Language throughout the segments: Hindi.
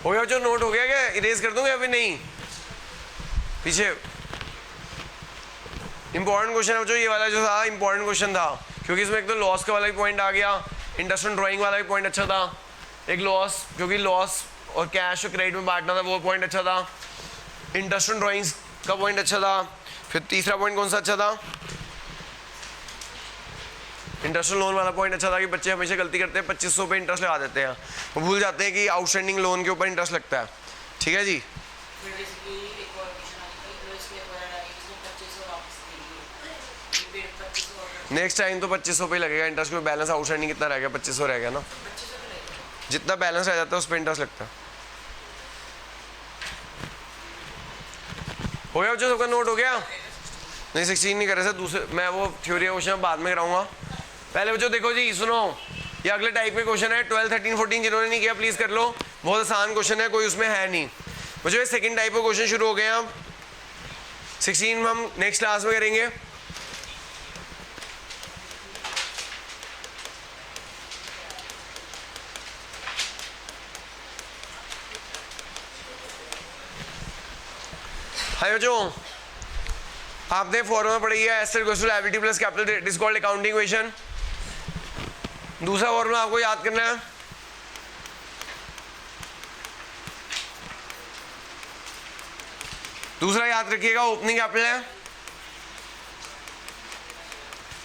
हो गया जो नोट हो गया क्या? इरेज कर दूंगा अभी नहीं? पीछे इंपॉर्टेंट क्वेश्चन है जो ये वाला जो था इंपॉर्टेंट क्वेश्चन था, क्योंकि इसमें एक तो लॉस का वाला भी पॉइंट आ गया, इंडस्ट्रियल ड्राइंग वाला भी पॉइंट अच्छा था, एक लॉस क्योंकि लॉस और कैश और क्रेडिट में बांटना था वो पॉइंट अच्छा था, इंडस्ट्रियल ड्राइंग्स का पॉइंट अच्छा था। फिर तीसरा पॉइंट कौन सा अच्छा था? इंटरेस्टिंग लोन वाला पॉइंट अच्छा था कि बच्चे हमेशा गलती करते हैं 2500 पे इंटरेस्ट लगा देते हैं, वो भूल जाते हैं कि आउटस्टैंडिंग लोन के ऊपर इंटरेस्ट लगता है। ठीक है जी। नेक्स्ट टाइम तो 2500 पे लगेगा इंटरेस्ट, में बैलेंस आउटस्टैंडिंग कितना रह गया? 2500 रह गया ना, जितना बैलेंस रह जाता है उस पर इंटरेस्ट लगता है। हो गया बच्चों, सबका नोट हो गया? नहीं 16 नहीं कर रहे सर, दूसरे मैं वो थ्योरी क्वेश्चन बाद में कराऊंगा। पहले बच्चों देखो जी, सुनो, ये अगले टाइप के क्वेश्चन है 12, 13, 14 जिन्होंने नहीं किया प्लीज कर लो, बहुत आसान क्वेश्चन है, कोई उसमें है नहीं। बच्चों ये सेकंड टाइप के क्वेश्चन शुरू हो गए हैं, अब 16 में हम नेक्स्ट क्लास में करेंगे। हाय बच्चों, आपने फॉर्मूला पढ़ी है asset equals to liability plus capital, it is called accounting equation. दूसरा फॉर्मूला आपको याद करना है, दूसरा याद रखिएगा ओपनिंग कैपिटल है,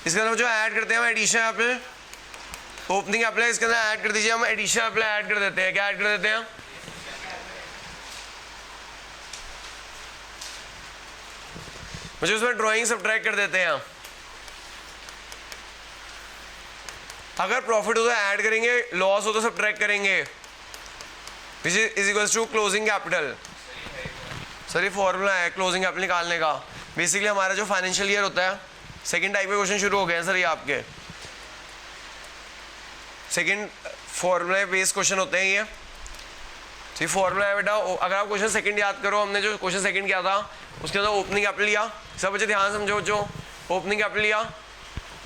इसके अंदर जो ऐड करते हैं हम एडिशन कैपिटल, ओपनिंग कैपिटल है इसके अंदर ऐड कर दीजिए, हम एडिशन कैपिटल ऐड कर देते हैं। क्या ऐड कर देते हैं? मुझे उसमें ड्राइंग सब्ट्रैक्ट कर देते हैं। अगर प्रॉफिट हो तो ऐड करेंगे, लॉस हो तो सब्ट्रैक्ट करेंगे, which is equals to closing capital. Sir ये फॉर्मूला है क्लोजिंग कैपिटल निकालने का। बेसिकली हमारा जो फाइनेंशियल ईयर होता है, सेकंड टाइप के क्वेश्चन शुरू हो गए हैं सर, ये आपके सेकंड फॉर्मूला बेस्ड क्वेश्चन होते हैं ये। तो ये फॉर्मूला है बेटा, अगर आप क्वेश्चन सेकंड याद करो, हमने जो क्वेश्चन सेकंड किया था उसके अंदर ओपनिंग कैपिटल लिया, सब बच्चे ध्यान समझो, जो ओपनिंग कैपिटल लिया,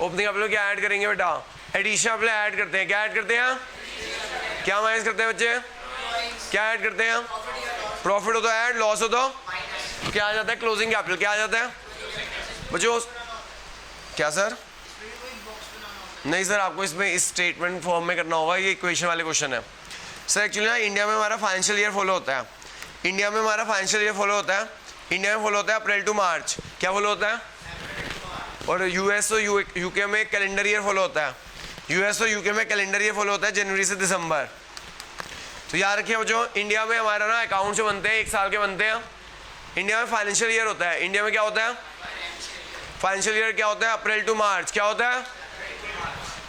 ओपनिंग कैपिटल क्या ऐड करेंगे बेटा? एडिशन कैपिटल ऐड करते हैं। क्या ऐड करते हैं? क्या माइनस करते हैं बच्चे? क्या ऐड करते हैं? प्रॉफिट हो तो ऐड, लॉस हो तो क्या आ जाता है? Closing capital. क्या आ जाता है बच्चों? क्या सर? नहीं सर, आपको इसमें इस स्टेटमेंट फॉर्म में करना होगा, ये इक्वेशन वाले क्वेश्चन है सर। एक्चुअली ना इंडिया में हमारा फाइनेंशियल ईयर फॉलो होता है, इंडिया में हमारा फाइनेंशियल ईयर फॉलो होता है, इंडिया में फॉलो होता है अप्रैल टू मार्च। क्या फॉलो होता है? और यूएस और यूके में कैलेंडर ईयर फॉलो होता है, यूएस और यूके में कैलेंडर ईयर फॉलो होता है जनवरी से दिसंबर। तो याद रखिए बच्चों, इंडिया में हमारा ना अकाउंट जो बनते हैं 1 साल के बनते हैं, इंडिया में फाइनेंशियल ईयर होता है। इंडिया में क्या होता है? फाइनेंशियल ईयर क्या होता है? अप्रैल टू मार्च। क्या होता है?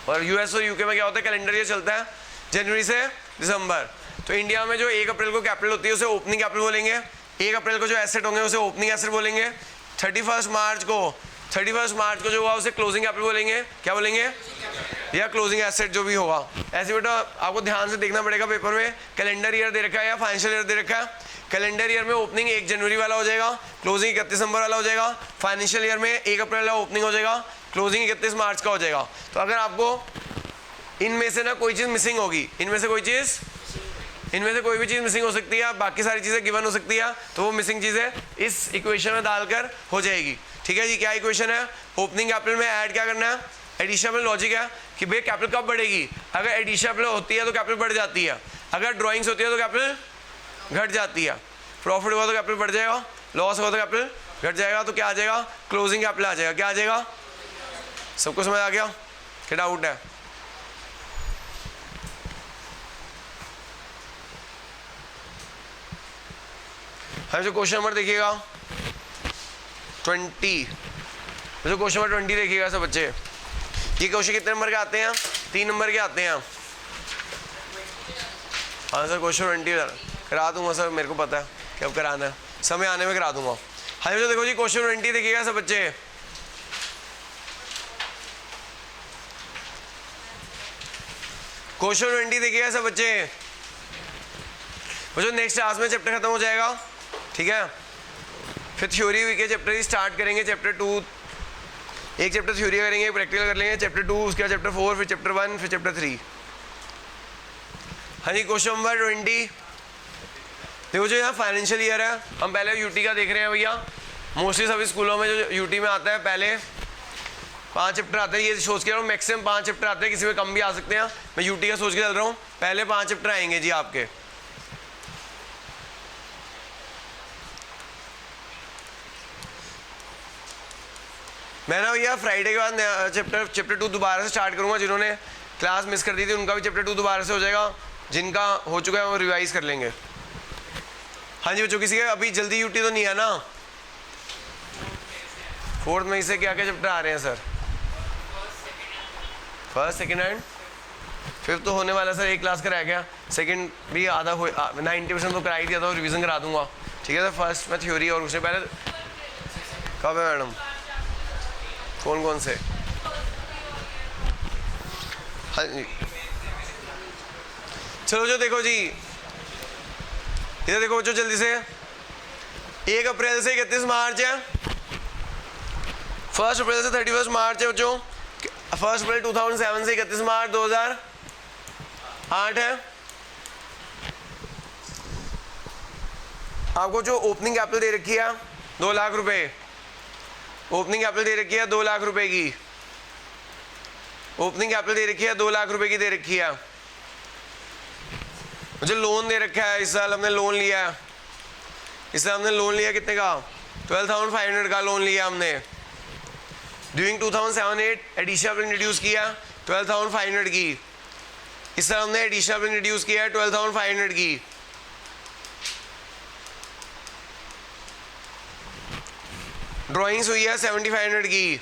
और यूएस और यूके में क्या होता है? कैलेंडर ईयर चलता है जनवरी से दिसंबर। तो इंडिया में जो 1 अप्रैल को कैपिटल होती है उसे ओपनिंग कैपिटल बोलेंगे, 1 अप्रैल को जो एसेट होंगे उसे ओपनिंग एसेट बोलेंगे, 31 मार्च को जो होगा उसे क्लोजिंग कैपिटल बोलेंगे। क्या बोलेंगे? या क्लोजिंग एसेट जो भी होगा। ऐसे बेटा आपको ध्यान से देखना पड़ेगा पेपर में, कैलेंडर ईयर दे रखा है या फाइनेंशियल ईयर दे रखा है। कैलेंडर ईयर में ओपनिंग 1 जनवरी वाला हो जाएगा, क्लोजिंग 31 दिसंबर वाला हो जाएगा। फाइनेंशियल ईयर में 1 अप्रैल वाला ओपनिंग हो जाएगा, क्लोजिंग 31 मार्च का हो जाएगा। तो अगर आपको इनमें से ना कोई चीज़ मिसिंग होगी, इनमें से कोई भी चीज़ मिसिंग हो सकती है, बाकी सारी चीज़ें गिवन हो सकती है, तो वो मिसिंग चीज़ें इस इक्वेशन में डालकर हो जाएगी। ठीक है जी। क्या इक्वेशन है? ओपनिंग कैपिटल में ऐड क्या करना है? एडिशन में लॉजिक है कि भाई कैपिटल कब बढ़ेगी? अगर एडिशन कैपिटल होती है तो कैपिटल बढ़ जाती है, अगर ड्राइंग्स होती है तो कैपिटल घट जाती है। प्रॉफिट हुआ तो कैपिटल बढ़ जाएगा, लॉस हुआ तो कैपिटल घट जाएगा। तो क्या आ जाएगा? क्लोजिंग कैपिटल आ जाएगा। क्या आ जाएगा? सबको समझ आ गया? क्या डाउट है? हाँ, जो क्वेश्चन नंबर देखिएगा 20, जो क्वेश्चन नंबर 20 देखिएगा सब बच्चे। ये क्वेश्चन कितने नंबर के आते हैं? 3 नंबर के आते हैं। हाँ सर, क्वेश्चन 20 करा दूंगा सर, मेरे को पता है कि अब कराना है, समय आने में करा दूंगा। हाँ जो देखो जी, क्वेश्चन 20 देखिएगा सब बच्चे। क्वेश्चन 20 देखिएगा सब बच्चे। जो नेक्स्ट क्लास में चैप्टर खत्म हो जाएगा, ठीक है, फिर थ्योरी वीक के चैप्टर ही स्टार्ट करेंगे। चैप्टर 2, एक चैप्टर थ्योरी करेंगे, प्रैक्टिकल कर लेंगे, चैप्टर 2, उसके बाद चैप्टर 4, फिर चैप्टर 1, फिर चैप्टर 3। हाँ जी, क्वेश्चन नंबर 20 देखो जो यहाँ फाइनेंशियल ईयर है, हम पहले यूटी का देख रहे हैं भैया। मोस्टली सभी स्कूलों में जो यूटी में आता है पहले 5 चैप्टर आते हैं, ये सोच के रहा हूँ मैक्सिमम 5 चैप्टर आते हैं, किसी में कम भी आ सकते हैं। मैं यूटी का सोच के चल रहा हूँ, पहले 5 चैप्टर आएंगे जी आपके। मैं ना भैया फ्राइडे के बाद चैप्टर 2 दोबारा से स्टार्ट करूँगा। जिन्होंने क्लास मिस कर दी थी उनका भी चैप्टर 2 दोबारा से हो जाएगा, जिनका हो चुका है वो रिवाइज कर लेंगे। हाँ जी बच्चों, किसी का अभी जल्दी यूटी तो नहीं है ना? 4 मई से क्या क्या चैप्टर आ रहे हैं sir? First, second and fifth तो होने वाला सर, एक क्लास का रह गया। सेकेंड भी आधा 90% तो करा ही दिया था, रिवीजन करा दूंगा। ठीक है सर, फर्स्ट में थ्योरी और उससे पहले कब है मैडम? कौन कौन से? हाँ जी चलो जो देखो जी, इधर देखो बच्चों जल्दी से। 1 अप्रैल से 31 मार्च है, 1 अप्रैल से 31 मार्च है बच्चों। 1 अप्रैल 2007 से 31 मार्च 2008 है। आपको जो ओपनिंग कैपिटल दे रखी है 2 लाख रुपए, ओपनिंग कैपिटल दे रखी है 2 लाख रुपए की, ओपनिंग कैपिटल दे रखी है 2 लाख रुपए की दे रखी है। मुझे लोन दे रखा है, इस साल हमने लोन लिया है, इस साल हमने लोन लिया कितने का? 12,500 का लोन लिया हमने। ड्यूरिंग 2007-8 एडिशनल इंट्रोड्यूस किया 12,500 की, इस साल हमने एडिशनल इंट्रोड्यूस किया 12,500 की। ड्राइंग्स हुई है 7,500 की,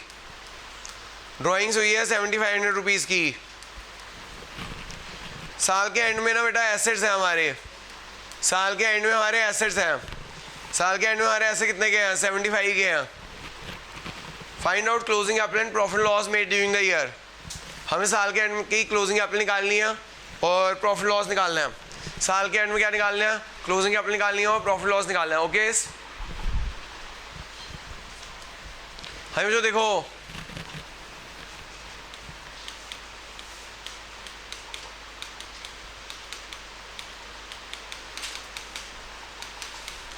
ड्राइंग्स हुई है 7,500 रुपीज़ की। साल के एंड में ना बेटा एसेट्स हैं हमारे, साल के एंड में हमारे एसेट्स हैं, साल के एंड में हमारे एसेट कितने के हैं? 75 के हैं। Find out closing capital and profit loss made during the year. हमें साल के एंड की क्लोजिंग कैपिटल निकालनी है और प्रॉफिट लॉस निकालना है। साल के एंड में क्या निकालना है? क्लोजिंग कैपिटल निकालनी है और प्रॉफिट लॉस निकालना है। ओके हमें जो देखो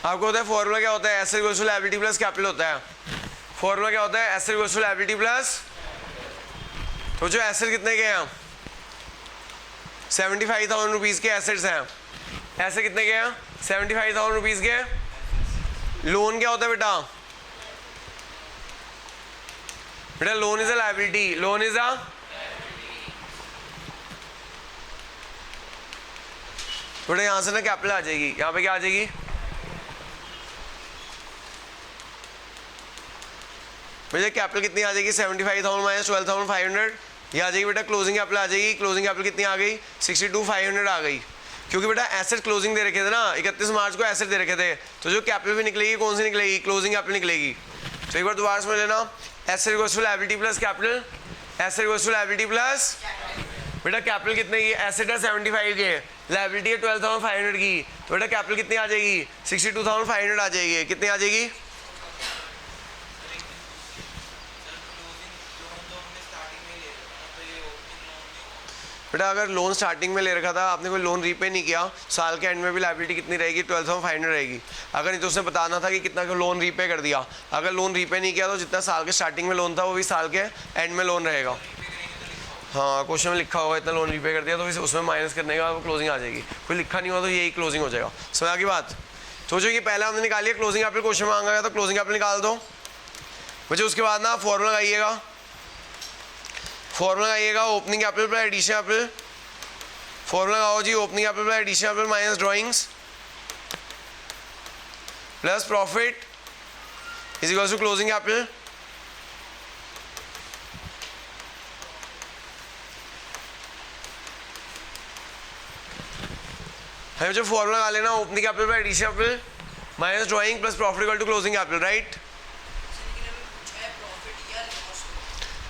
आपको होता है फॉर्मूला क्या होता है? Asset equals to liability plus capital होता है। फॉर्मूला क्या होता है? Asset equals to liability plus, तो जो एसेट कितने के हैं? 75,000 रुपीज़ के एसेट्स हैं। ऐसे कितने के हैं? 75,000 रुपीज़ के। लोन क्या होता है बेटा? बेटा loan is a liability, loan is a, बेटा यहाँ से ना कैपिटल आ जाएगी, यहाँ पे क्या आ जाएगी? भैया कैपिटल कितनी आ जाएगी? 75,000 माइनस 12,500, ये आ जाएगी बेटा क्लोजिंग कैपिटल आ जाएगी। क्लोजिंग कैपिटल कितनी आ गई? 62,500 आ गई, क्योंकि बेटा एसेट क्लोजिंग दे रखे थे ना, 31 मार्च को एसेट दे रखे थे, तो जो कैपिटल भी निकलेगी कौन सी निकलेगी? क्लोजिंग कैपिटल निकलेगी। तो एक बार दोबारा समझ लेना, asset equals to liability plus capital, asset equals to liability plus, बेटा कैपिटल कितने की? एसेट है 75 के, लायबिलिटी है 12,500 की, तो बेटा कैपिटल कितनी आ जाएगी? 62,500 आ जाएगी। कितनी आ जाएगी? बेटा अगर लोन स्टार्टिंग में ले रखा था, आपने कोई लोन रीपे नहीं किया, साल के एंड में भी लायबिलिटी कितनी रहेगी? 12,500 रहेगी। अगर नहीं तो उसने बताना था कि कितना लोन रीपे कर दिया। अगर लोन रीपे नहीं किया तो जितना साल के स्टार्टिंग में लोन था वो भी साल के एंड में लोन रहेगा। हाँ क्वेश्चन में लिखा होगा इतना लोन रीपे कर दिया, तो उसमें माइनस करने का क्लोजिंग आ जाएगी। कोई लिखा नहीं हुआ तो यही क्लोजिंग हो जाएगा। समझ की बात? सोचो कि पहले हमने निकाली क्लोजिंग कैपिटल, क्वेश्चन में मांगा गया तो क्लोजिंग कैपिटल निकाल दो बच्चे। उसके बाद ना फॉर्मूला लगाइएगा, फॉर्मूला लगाइएगा opening capital plus addition capital. Formula लगाओ जी, opening capital plus addition capital minus drawings plus profit is equals to closing capital. हमें जो फॉर्मूला लगा लेना, opening capital plus addition capital minus drawing plus profit equal to closing capital, right?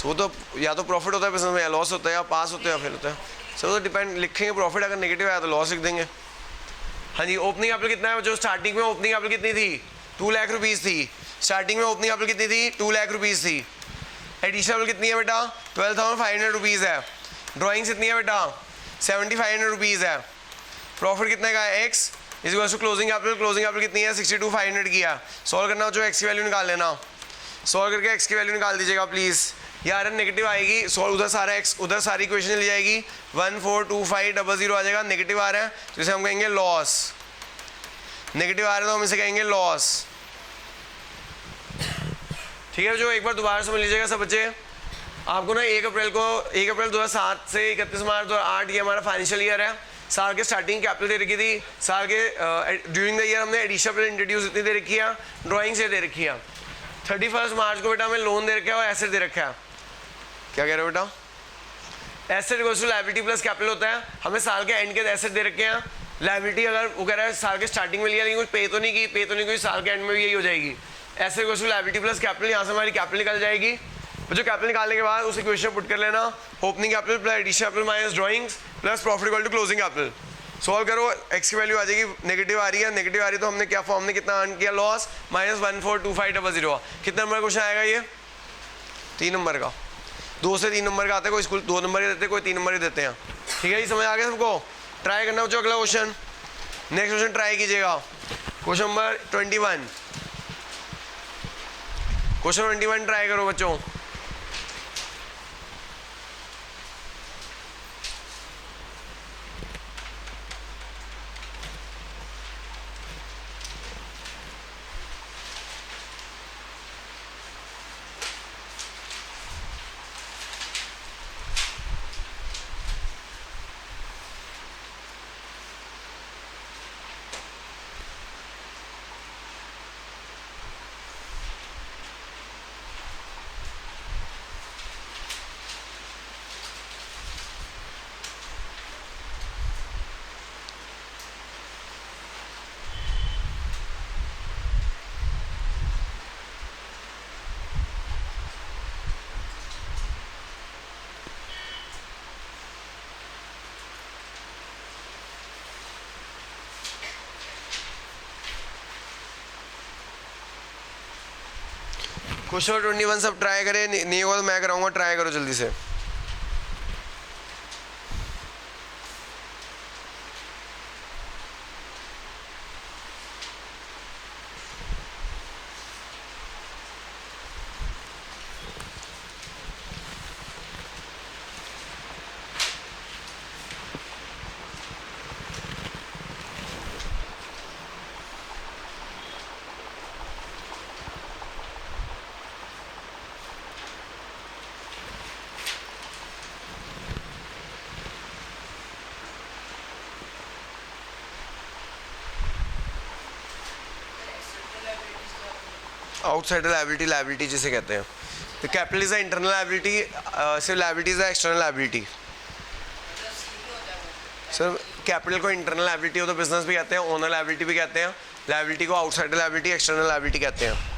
तो वो तो या तो प्रॉफिट होता है बिजनेस में, या लॉस होता है, या पास होता है, या फेल होता है। सब तो डिपेंड, लिखेंगे प्रॉफिट, अगर नेगेटिव आया तो लॉस लिख देंगे। हाँ जी, ओपनिंग कैपिटल कितना है? जो स्टार्टिंग में ओपनिंग कैपिटल कितनी थी? 2 लाख रुपीज़ थी। स्टार्टिंग में ओपनिंग कैपिटल कितनी थी? 2 लाख रुपीज़ थी। एडिशनल कितनी है बेटा? 12,500 रुपीज़ है। ड्राइंग्स कितनी है बेटा? 7,500 रुपीज़ है। प्रॉफिट कितने का है? X इस टू क्लोजिंग कैपिटल कितनी है 62,500 की है। सॉल्व करना हो जो एक्स की वैल्यू निकाल लेना, सॉल्व करके एक्स की वैल्यू निकाल दीजिएगा प्लीज़। यार नेगेटिव आएगी, सॉल्व उधर सारा एक्स, उधर सारी इक्वेशन चली जाएगी, 142500 आ जाएगा। नेगेटिव आ रहा है तो इसे हम कहेंगे लॉस, नेगेटिव आ रहा है तो हम इसे कहेंगे लॉस। ठीक है, जो एक बार दोबारा समझ लीजिएगा सब बच्चे। आपको ना 1 अप्रैल 2007 से 31 मार्च 2008 ये हमारा फाइनेंशियल ईयर है। साल के स्टार्टिंग कैपिटल दे रखी थी, साल के ड्यूरिंग द ईयर हमने एडिशनल इंट्रोड्यूस इतनी दे रखी है, ड्राइंग से दे रखी है। 31 मार्च को बेटा हमें लोन दे रखा है और एसेट दे रखा है। क्या कह रहे हो बेटा? Asset equals to liability plus capital होता है। हमें साल के एंड के एसेट दे रखे हैं, लायबिलिटी अगर वो कह रहा है साल के स्टार्टिंग में लिया लेकिन कुछ पे तो नहीं की, साल के एंड में भी यही हो जाएगी। Asset equals to liability plus capital, यहाँ से हमारी कैपिटल निकल जाएगी। तो जो कैपिटल निकालने के बाद उस इक्वेशन पुट कर लेना, opening capital plus additional capital minus drawings plus profit equal to closing capital. Solve करो, एक्स की वैल्यू आ जाएगी, नेगेटिव आ रही है तो हमने क्या फॉर्म में कितना अर्न किया, लॉस माइनस 142500। कितना नंबर क्वेश्चन आएगा ये? 3 नंबर का। 2 से 3 नंबर का आता है, कोई स्कूल 2 नंबर ही देते हैं, कोई 3 नंबर ही देते हैं। ठीक है, ये समझ आ गया सबको? ट्राई करना बच्चों अगला क्वेश्चन, नेक्स्ट क्वेश्चन ट्राई कीजिएगा। क्वेश्चन नंबर 21, क्वेश्चन 21 ट्राई करो बच्चों। क्वेश्चन 21 सब ट्राई करें, नहीं होगा तो मैं कराऊंगा, ट्राई करो जल्दी से। आउटसाइड लायबिलिटी जिसे कहते हैं। तो कैपिटल इज इंटरनल लायबिलिटी, सिर्फ liability is external liability. Sir capital को इंटरनल लायबिलिटी हो तो बिजनेस भी कहते हैं, ओनर लायबिलिटी भी कहते हैं, लायबिलिटी को आउटसाइड लायबिलिटी एक्सटर्नल लायबिलिटी कहते हैं।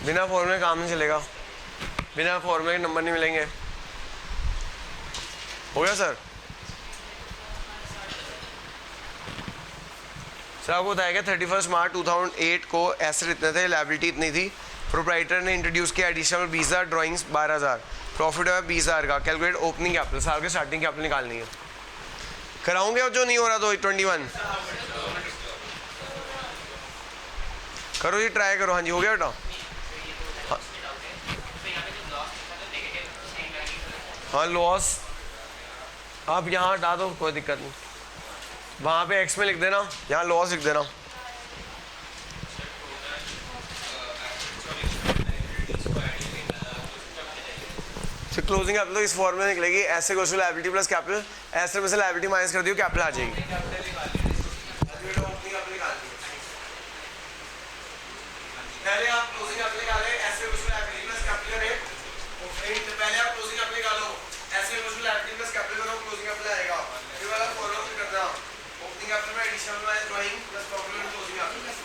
बिना फॉर्मूले काम नहीं चलेगा, बिना फॉर्मूले के नंबर नहीं मिलेंगे। हो गया सर? सर आपको बताया गया 31 मार्च 2008 को एसेट इतने थे, लायबिलिटी इतनी थी। प्रोप्राइटर ने इंट्रोड्यूस किया एडिशनल 20,000, ड्राइंग्स 12,000, प्रॉफिट है 20,000 का। कैलकुलेट ओपनिंग कैपिटल, साल के स्टार्टिंग कैपिटल निकालनी है। कराऊंगे और जो नहीं हो रहा तो 21 करो जी, ट्राई करो। हाँ जी, हो गया बेटा? हाँ लॉस आप यहाँ हटा दो, कोई दिक्कत नहीं, वहाँ पे एक्स में लिख देना, यहाँ लॉस लिख देना। फिर क्लोजिंग कैपिटल तो इस फॉर्म में निकलेगी, ऐसे क्वेश्चन लायबिलिटी प्लस कैपिटल, ऐसे में से लायबिलिटी माइनस कर दियो, कैपिटल आ जाएगी। पहले आप क्लोजिंग कैपिटल निकालें, ऐसे क्वेश्चन लायबिलिटी प्लस कैपिटल करें, पहले आप क्लोजिंग कैपिटल निकालो, ऐसे क्वेश्चन लायबिलिटी प्लस कैपिटल करो, क्लोजिंग कैपिटल आएगा। फिर वाला फॉलो फिर करना, ओपनिंग कैपिटल में additional minus drawing plus profit में closing capital.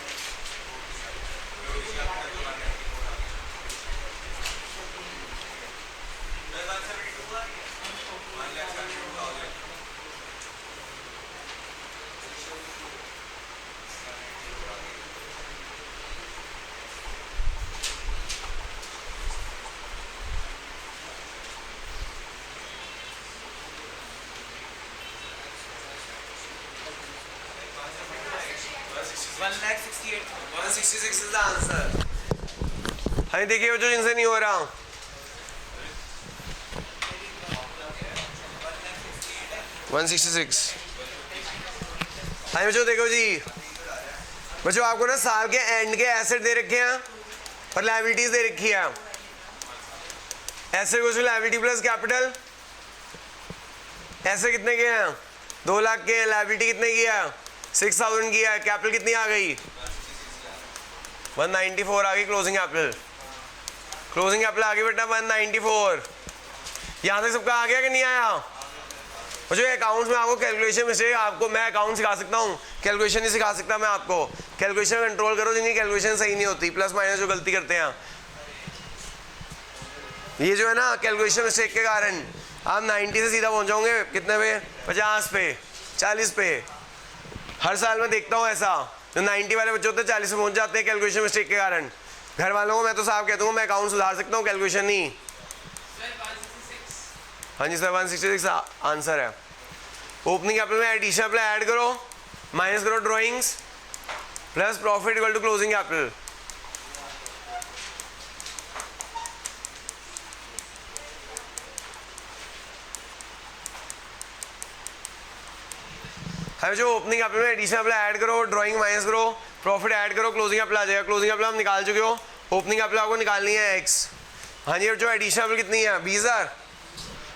166 is the answer. हाँ देखिए बच्चों जिनसे नहीं हो रहा, 166। हाँ बच्चों देखो जी, बच्चों आपको ना साल के एंड के एसेट दे रखे हैं और लायबिलिटीज दे रखी है। एसेट को लायबिलिटी प्लस कैपिटल, ऐसे कितने के हैं 2 लाख के, लायबिलिटी कितने की है 6000 की है, कैपिटल कितनी आ गई 194 आ गई। क्लोजिंग कैपिटल, क्लोजिंग कैपिटल आ गई बेटा 194। यहाँ तक सबका आ गया कि नहीं आया? मुझे अकाउंट्स में आपको कैलकुलेशन मिस्टेक, आपको मैं अकाउंट सिखा सकता हूँ, कैलकुलेशन नहीं सिखा सकता मैं आपको। कैलकुलेशन कंट्रोल करो, जिनकी कैलकुलेशन सही नहीं होती, प्लस माइनस जो गलती करते हैं, ये जो है ना कैलकुलेशन मिस्टेक के कारण आप 90 से सीधा पहुंच जाओगे कितने पे 50 पे 40 पे। हर साल मैं देखता हूँ ऐसा, जो 90 वाले बच्चे होते हैं 40 पे पहुंच जाते हैं कैलकुलेशन मिस्टेक के कारण। घर वालों को मैं तो साफ कहता हूँ मैं अकाउंट सुधार सकता हूँ, कैलकुलेशन नहीं। हाँ जी सर 166 आंसर है। ओपनिंग कैपिटल में एडिशन कैपिटल ऐड करो, माइनस करो drawings, plus profit equal to closing capital. जो ओपनिंग कैपिटल में एडिशन कैपिटल ऐड करो, ड्राइंग माइनस करो, प्रॉफिट ऐड करो, क्लोजिंग कैपिटल आ जाएगा। क्लोजिंग कैपिटल हम निकाल चुके हो, ओपनिंग कैपिटल आपको निकालनी है x। हाँ जी जो एडिशन कैपिटल कितनी है 20000,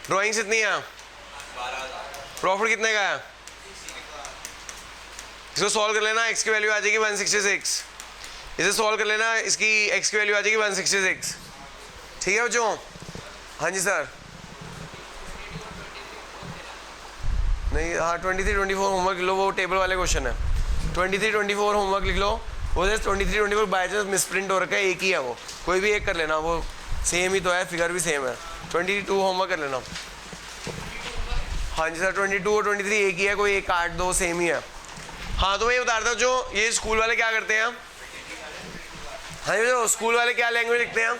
ड्राइंग्स कितनी है, प्रॉफिट कितने का है, इसको सॉल्व कर लेना, x की वैल्यू आ जाएगी 166। इसे सॉल्व कर लेना, इसकी x की वैल्यू आ जाएगी 166। ठीक है बच्चों? हाँ जी सर नहीं, हाँ 23-24 होमवर्क लिख लो, वो टेबल वाले क्वेश्चन है। 23-24 होमवर्क लिख लो, वो जैसे 23-24 बाई चांस मिसप्रिंट हो रखा है, एक ही है वो, कोई भी एक कर लेना, वो सेम ही तो है, फिगर भी सेम है। 22 होमवर्क कर लेना। हाँ जी सर 22 और 23 एक ही है, कोई एक काट दो, सेम ही है। हाँ तो मैं ये बता रहा था जो ये स्कूल वाले क्या करते हैं, हाँ जी जो स्कूल वाले क्या लैंग्वेज लिखते हैं,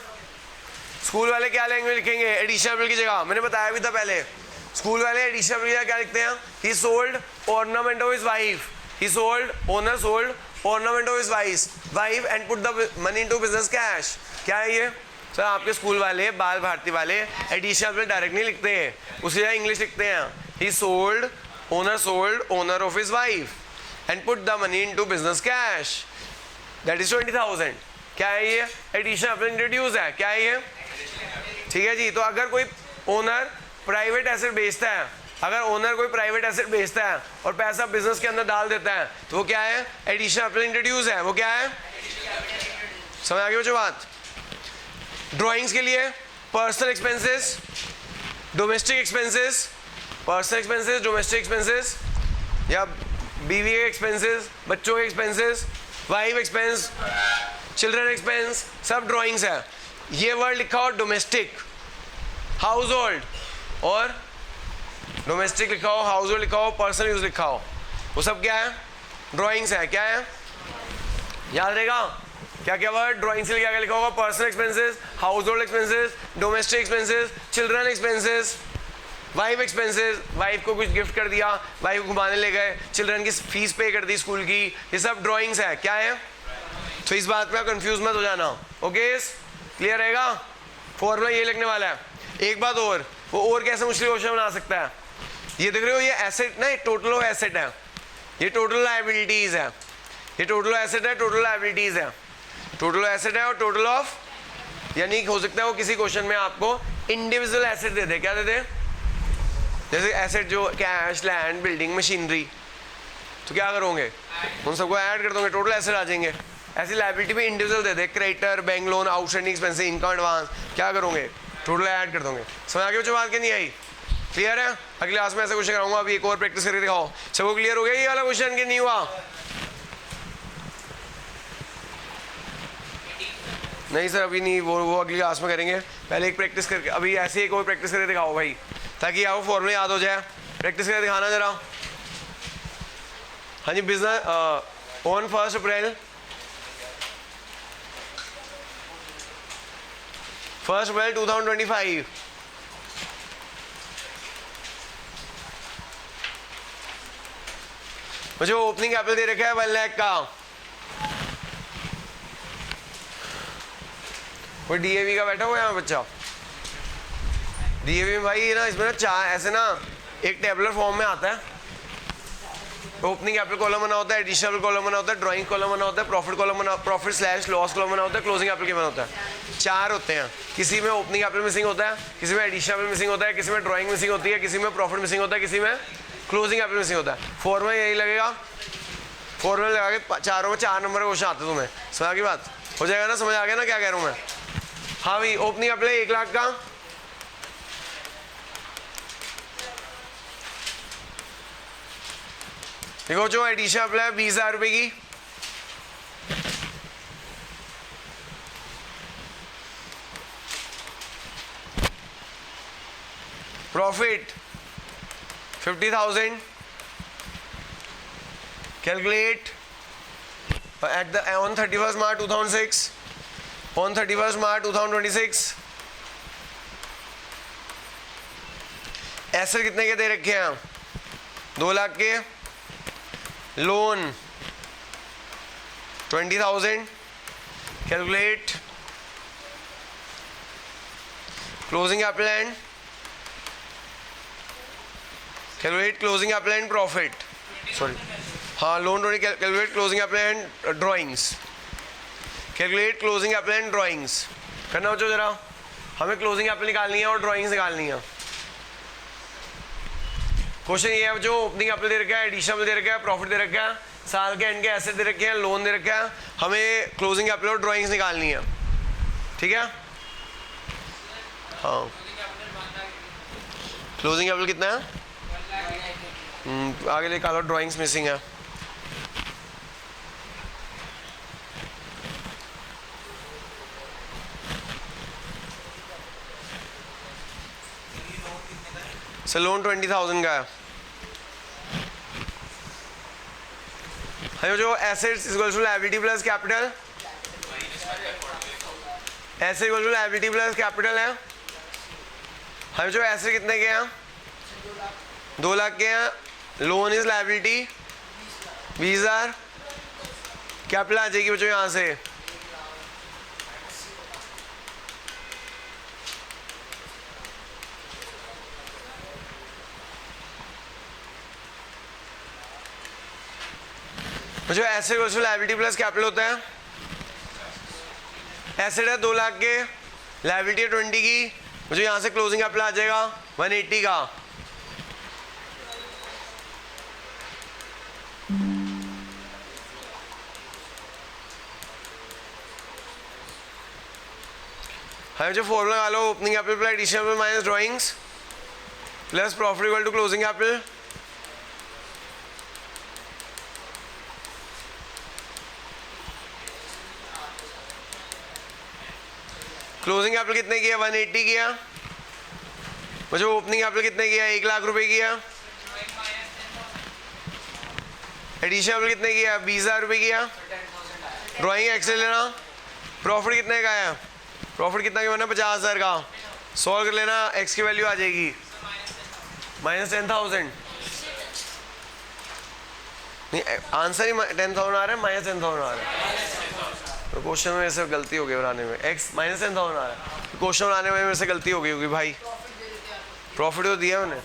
स्कूल वाले क्या लैंग्वेज लिखेंगे एडिशनल की जगह, मैंने बताया भी था पहले। स्कूल वाले एडिशनल की जगह क्या लिखते हैं, ही sold ornament of his wife, he sold, owner sold ornament of his wife and put the money into business cash. क्या है ये सर? आपके स्कूल वाले बाल भारती वाले एडिशनल डायरेक्ट नहीं लिखते हैं, उसी जगह इंग्लिश लिखते हैं, ही sold owner of his wife and put the money into business cash, that is 20,000। क्या है ये? एडिशनल इंट्रोड्यूस है। क्या है ये? ठीक है जी। तो अगर कोई ओनर प्राइवेट एसेट बेचता है, अगर ओनर कोई प्राइवेट एसेट बेचता है और पैसा बिजनेस के अंदर डाल देता है तो वो क्या है? एडिशनल कैपिटल इंट्रोड्यूस है। वो क्या है? समझ आ गई बच्चों बात? ड्राइंग्स के लिए personal expenses, domestic expenses, personal expenses, domestic expenses या बीवी के एक्सपेंसेस, बच्चों के expenses, wife expense, children expense, सब ड्राइंग्स है। ये वर्ड लिखा हो डोमेस्टिक, हाउस होल्ड, और डोमेस्टिक लिखा हो, हाउस होल्ड लिखा हो, पर्सनल यूज लिखा हो, वो सब क्या है? ड्राइंग्स है। क्या है? याद रहेगा क्या क्या वर्ड ड्राइंग से क्या क्या लिखा होगा? Personal expenses, house hold expenses, domestic expenses, children expenses, wife expenses, wife को कुछ गिफ्ट कर दिया, वाइफ घुमाने ले गए, चिल्ड्रन की फीस पे कर दी स्कूल की, ये सब ड्राइंग्स है। क्या है? तो इस बात पे आप कंफ्यूज मत हो जाना। ओके क्लियर रहेगा? फॉर्मूला ये लिखने वाला है। एक बात और, वो और कैसे मुश्किल क्वेश्चन बना सकता है? ये देख रहे हो, ये एसेट ना, ये टोटल ऑफ एसेट है, ये टोटल लायबिलिटीज है, ये टोटल एसेट है, टोटल लायबिलिटीज है, टोटल एसेट है और टोटल ऑफ, यानी हो सकता है वो किसी क्वेश्चन में आपको इंडिविजुअल एसेट दे दे। क्या दे दे? जैसे एसेट जो कैश, लैंड, बिल्डिंग, मशीनरी, तो क्या करोगे? उन सबको ऐड कर दोगे, टोटल एसेट आ जाएंगे। ऐसी लायबिलिटी भी इंडिविजुअल दे दे, creditor, bank loan, outstanding expenses, income advance, क्या करोगे? टोटल ऐड कर दोगे। समझ आ गया बच्चों बात? क्या नहीं आई? क्लियर है? अगली क्लास में ऐसा क्वेश्चन कराऊंगा, अभी एक और प्रैक्टिस करके दिखाओ। सबको क्लियर हो गया ये वाला क्वेश्चन कि नहीं हुआ? नहीं सर अभी नहीं, वो अगली क्लास में करेंगे, पहले एक प्रैक्टिस करके, अभी ऐसे एक और प्रैक्टिस करके दिखाओ भाई, ताकि आपको फॉर्मूला याद हो जाए। प्रैक्टिस करके दिखाना जरा। हाँ जी, बिजनेस ऑन 1 अप्रैल 2025 मुझे ओपनिंग कैपिटल दे रखा है 1 लाख का, कोई डीएवी का बैठा हुआ है यहाँ बच्चा? डीएवी में भाई ये ना, इसमें ना चार ऐसे ना एक टेबलर फॉर्म में आता है। ओपनिंग कैपिटल कॉलम बना होता है, एडिशनल कॉलम बना होता है, ड्राइंग कॉलम बना होता है, प्रॉफिट कॉलम बना, प्रॉफिट स्लैश लॉस कॉलम बना होता है, क्लोजिंग कैपिटल बना होता है। चार होते हैं, किसी में ओपनिंग कैपिटल मिसिंग होता है, किसी में एडिशनल मिसिंग होता है, किसी में ड्राइंग मिसिंग होती है, किसी में प्रॉफिट मिसिंग होता है, किसी में क्लोजिंग कैपिटल मिसिंग होता है। फॉर्मूला यही लगेगा, फॉर्मूला लगा के चारों में 4 नंबर का क्वेश्चन आते तुम्हें। समझ की बात हो जाएगा ना? समझ आ गया ना क्या कह रहा हूँ मैं? हाँ भाई, ओपनिंग कैपिटल 1 लाख का, देखो जो एडिशन अप्लाई है 20,000 रुपए की, profit 50,000, calculate at the on 31st March 2006, ऑन 31st March 2026 एसेट कितने के दे रखे हैं? 2 लाख के, loan 20,000, calculate closing capital and calculate closing capital and profit, sorry हाँ loan 20, calculate closing capital and drawings, calculate closing capital and drawings करना बच्चों जरा। हमें क्लोजिंग कैपिटल निकालनी है और ड्राइंग्स निकालनी है। क्वेश्चन ये है, जो ओपनिंग कैपिटल दे रखा है, एडिशनल दे रखा है, प्रॉफिट दे रखा है, साल के एंड के एसेट दे रखे हैं, लोन दे रखा है, हमें क्लोजिंग कैपिटल और ड्राइंग्स निकालनी है। ठीक है? हाँ, क्लोजिंग कैपिटल कितना है? आगे निकालो, ड्राइंग्स मिसिंग है। सर लोन 20,000 का है। है जो assets equal to liability plus capital, asset equal to liability plus capital है। है जो एसेट कितने के हैं? 2 लाख के हैं, लोन इज लायबिलिटी 20,000, कैपिटल आ जाएगी बच्चों यहाँ से जो asset versus liability plus capital होता है। एसेट है 2 लाख के, लायबिलिटी है 20 की, मुझे यहाँ से क्लोजिंग कैपिटल आ जाएगा 180 का। है जो फॉर्मूला लगा लो, opening capital plus additional minus drawings plus profit equal to closing capital. Closing capital कितने की है? 180 की है। मुझे ओपनिंग कैपिटल कितने की है? 1 लाख रुपए की है। एडिशन कैपिटल कितने की है? 20,000 रुपए की है। ड्राइंग एक्सेल लेना। प्रॉफिट कितने का है? प्रॉफिट कितना की बना? 50,000 का। सॉल्व कर लेना, एक्स की वैल्यू आ जाएगी -10,000। नहीं, आंसर ही 10,000 आ रहा है, -10,000 आ रहा है। तो क्वेश्चन में मेरे से गलती हो गई बनाने में, x -10,000 आ रहा है। क्वेश्चन बनाने में मेरे से गलती हो गई होगी भाई। प्रॉफिट तो दिया मैंने,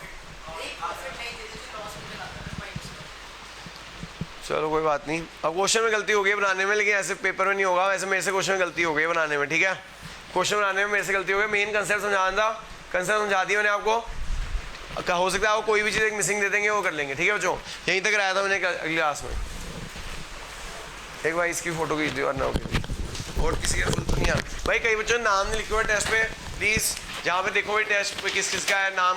चलो कोई बात नहीं। अब क्वेश्चन में गलती हो गई बनाने में, लेकिन ऐसे पेपर में नहीं होगा। वैसे मेरे से क्वेश्चन में गलती हो गई बनाने में, ठीक है। क्वेश्चन बनाने में मेरे से गलती हो गई। मेन कंसेप्ट समझाना था, कंसेप्ट समझा दिया मैंने आपको। हो सकता है आपको कोई भी चीज़ एक मिसिंग दे देंगे, वो कर लेंगे, ठीक है बच्चों। यहीं तक आया था मैंने अगली क्लास में। एक बार इसकी फोटो खींच दियो और किसी का फुल तो नहीं आ भाई। कई बच्चों ने नाम नहीं लिखे हुए टेस्ट पे, प्लीज़ जहाँ पे देखो भाई टेस्ट पे किस किस का है नाम